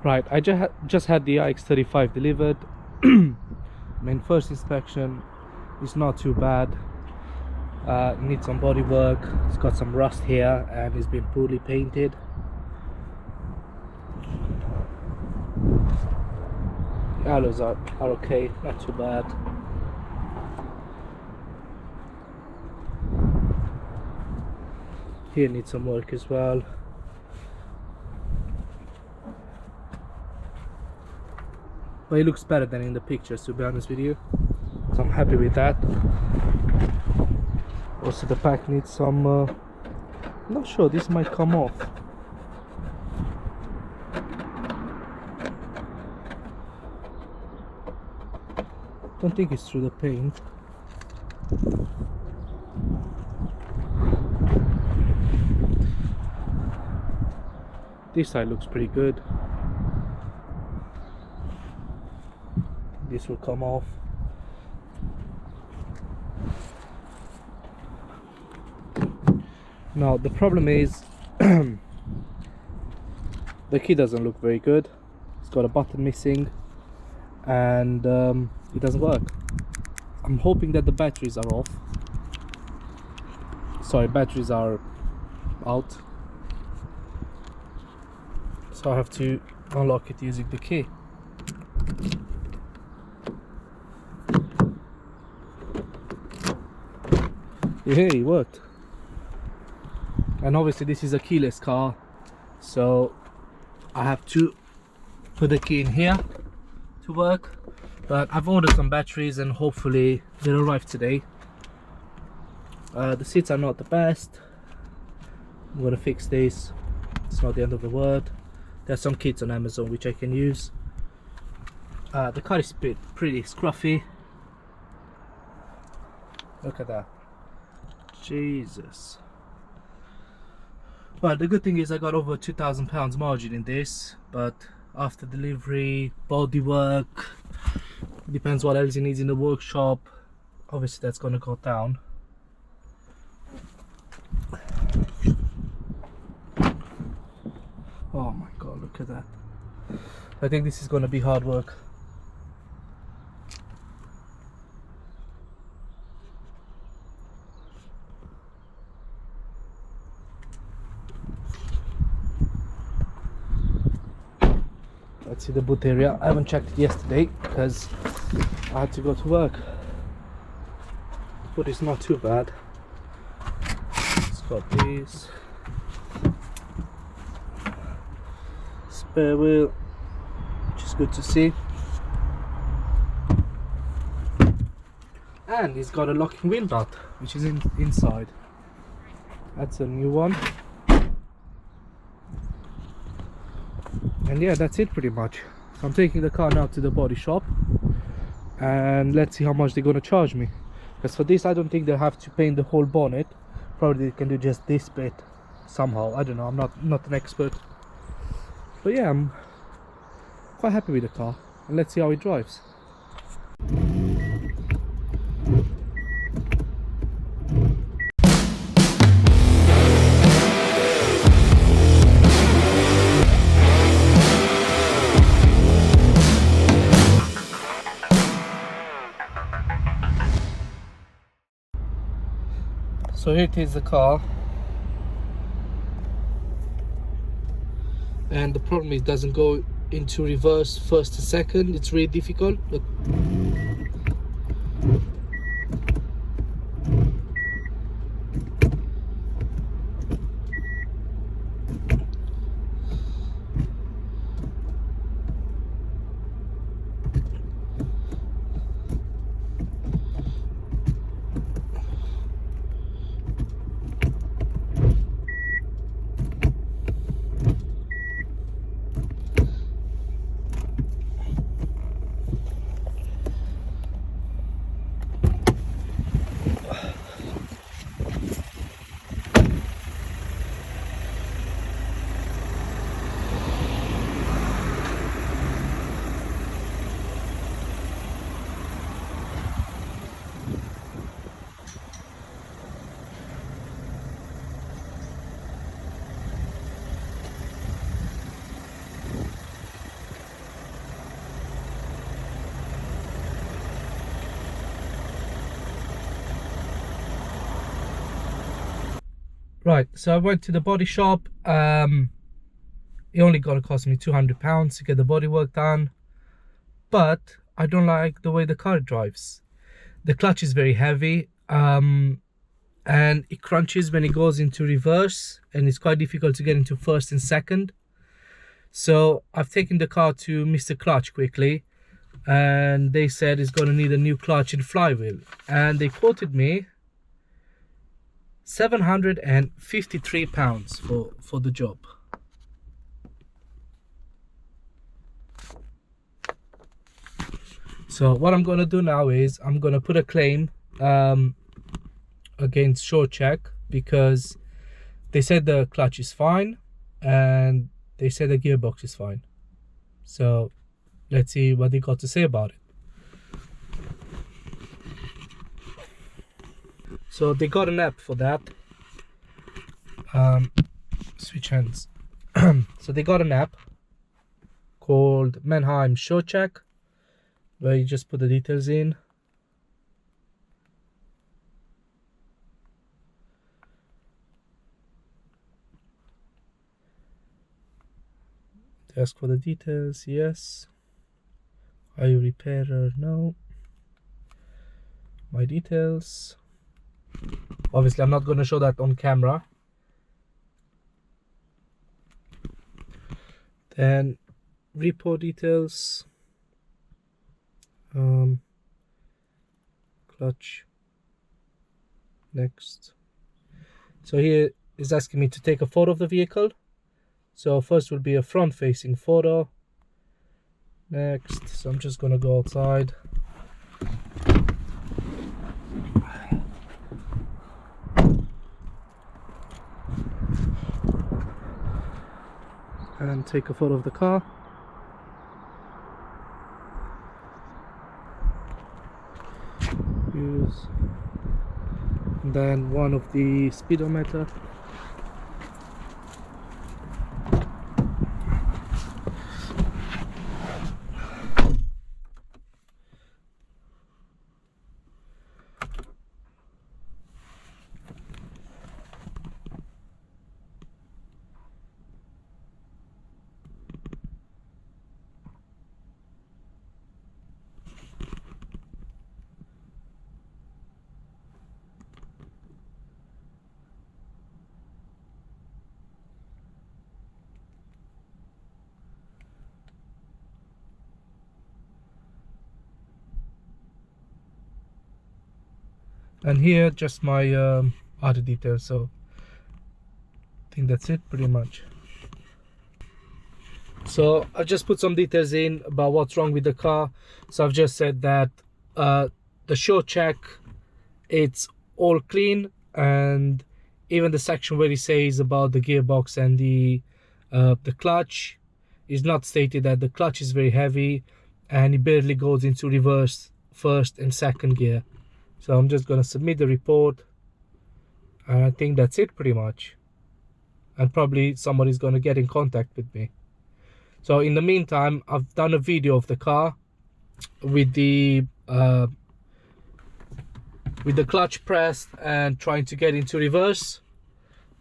Right, I just had the iX35 delivered. First inspection is not too bad. It needs some body work. It's got some rust here and it's been poorly painted. The alloys are okay, not too bad. Here needs some work as well. But it looks better than in the pictures, to be honest with you, so I'm happy with that. Also the pack needs some I'm not sure, this might come off. Don't think it's through the paint. This side looks pretty good. This will come off. Now the problem is the key doesn't look very good. It's got a button missing and it doesn't work. I'm hoping that the batteries are off. Sorry, batteries are out. So I have to unlock it using the key. Yeah, it worked. And obviously this is a keyless car, so I have to put the key in here to work. But I've ordered some batteries and hopefully they'll arrive today. The seats are not the best. I'm gonna fix this. It's not the end of the world. There's some kits on Amazon which I can use. The car is pretty scruffy. Look at that. Jesus. Well, the good thing is I got over £2,000 margin in this, but after delivery, body work, depends what else it needs in the workshop, obviously that's gonna go down. Oh my god, look at that. I think this is gonna be hard work. Let's see the boot area. I haven't checked it yesterday because I had to go to work, but it's not too bad. It's got this spare wheel, which is good to see, and it's got a locking wheel nut which is inside. That's a new one. And yeah, that's it pretty much. So I'm taking the car now to the body shop and let's see how much they're gonna charge me, because for this I don't think they'll have to paint the whole bonnet. Probably they can do just this bit somehow. I don't know, I'm not an expert, but yeah, I'm quite happy with the car and let's see how it drives. So here it is, the car, and the problem is it doesn't go into reverse first to second. It's really difficult. Look. Right, so I went to the body shop. It only gonna cost me £200 to get the bodywork done, but I don't like the way the car drives. The clutch is very heavy, and it crunches when it goes into reverse, and it's quite difficult to get into first and second. So I've taken the car to Mr. Clutch quickly, and they said it's going to need a new clutch and flywheel, and they quoted me £753 for the job. So what I'm going to do now is I'm going to put a claim against SureCheck, because they said the clutch is fine and they said the gearbox is fine. So let's see what they got to say about it. So they got an app for that. Switch hands. So they got an app called Manheim SureCheck, where you just put the details in. They ask for the details, yes. Are you a repairer? No. My details. Obviously I'm not going to show that on camera. Then repo details. Clutch. Next. So here is asking me to take a photo of the vehicle. So first will be a front facing photo. Next, so I'm just gonna go outside. And take a photo of the car. Use. And then one of the speedometer. And here just my other details. So I think that's it pretty much. So I just put some details in about what's wrong with the car. So I've just said that the SureCheck, it's all clean, and even the section where it says about the gearbox and the clutch is not stated that the clutch is very heavy and it barely goes into reverse first and second gear. So I'm just going to submit the report, and I think that's it pretty much. And probably somebody's going to get in contact with me. So in the meantime, I've done a video of the car with the clutch pressed and trying to get into reverse,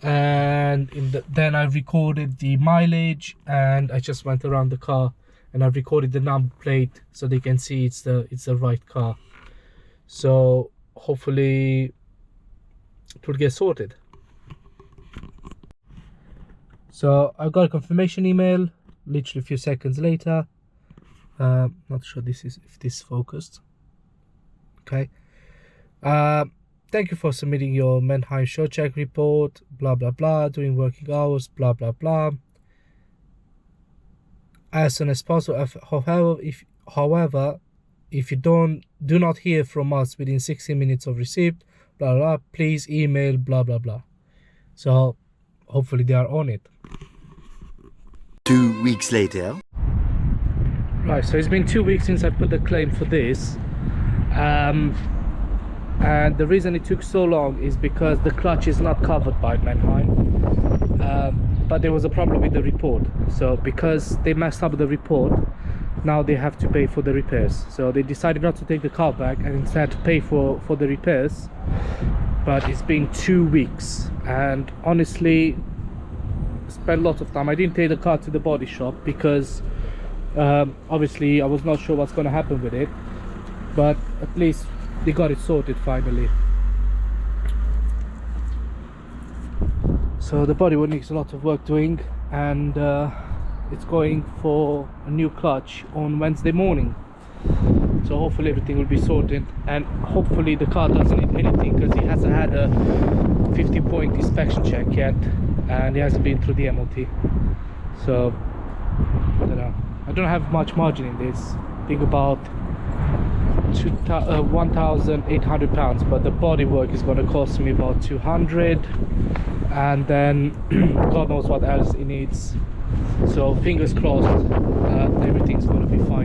and then I recorded the mileage, and I just went around the car and I've recorded the number plate so they can see it's the right car. So hopefully it will get sorted. So I got a confirmation email literally a few seconds later. Not sure if this is focused. Okay. Thank you for submitting your Manheim SureCheck report, blah blah blah, during working hours, blah blah blah, as soon as possible. However, if you do not hear from us within 60 minutes of receipt, blah blah, please email blah blah blah. So hopefully they are on it. 2 weeks later. Right, so it's been 2 weeks since I put the claim for this, and the reason it took so long is because the clutch is not covered by Manheim, but there was a problem with the report. So because they messed up the report, now they have to pay for the repairs. So they decided not to take the car back and instead to pay for the repairs. but it's been 2 weeks, and honestly spent a lot of time. I didn't take the car to the body shop because obviously I was not sure what's going to happen with it, but at least they got it sorted finally. So the bodywork needs a lot of work doing, and it's going for a new clutch on Wednesday morning. So hopefully everything will be sorted, and hopefully the car doesn't need anything, because he hasn't had a 50-point inspection check yet, and he hasn't been through the MOT. So I don't know, I don't have much margin in this. I think about £1,800, but the bodywork is going to cost me about 200, and then God knows what else it needs. So fingers crossed, everything's going to be fine.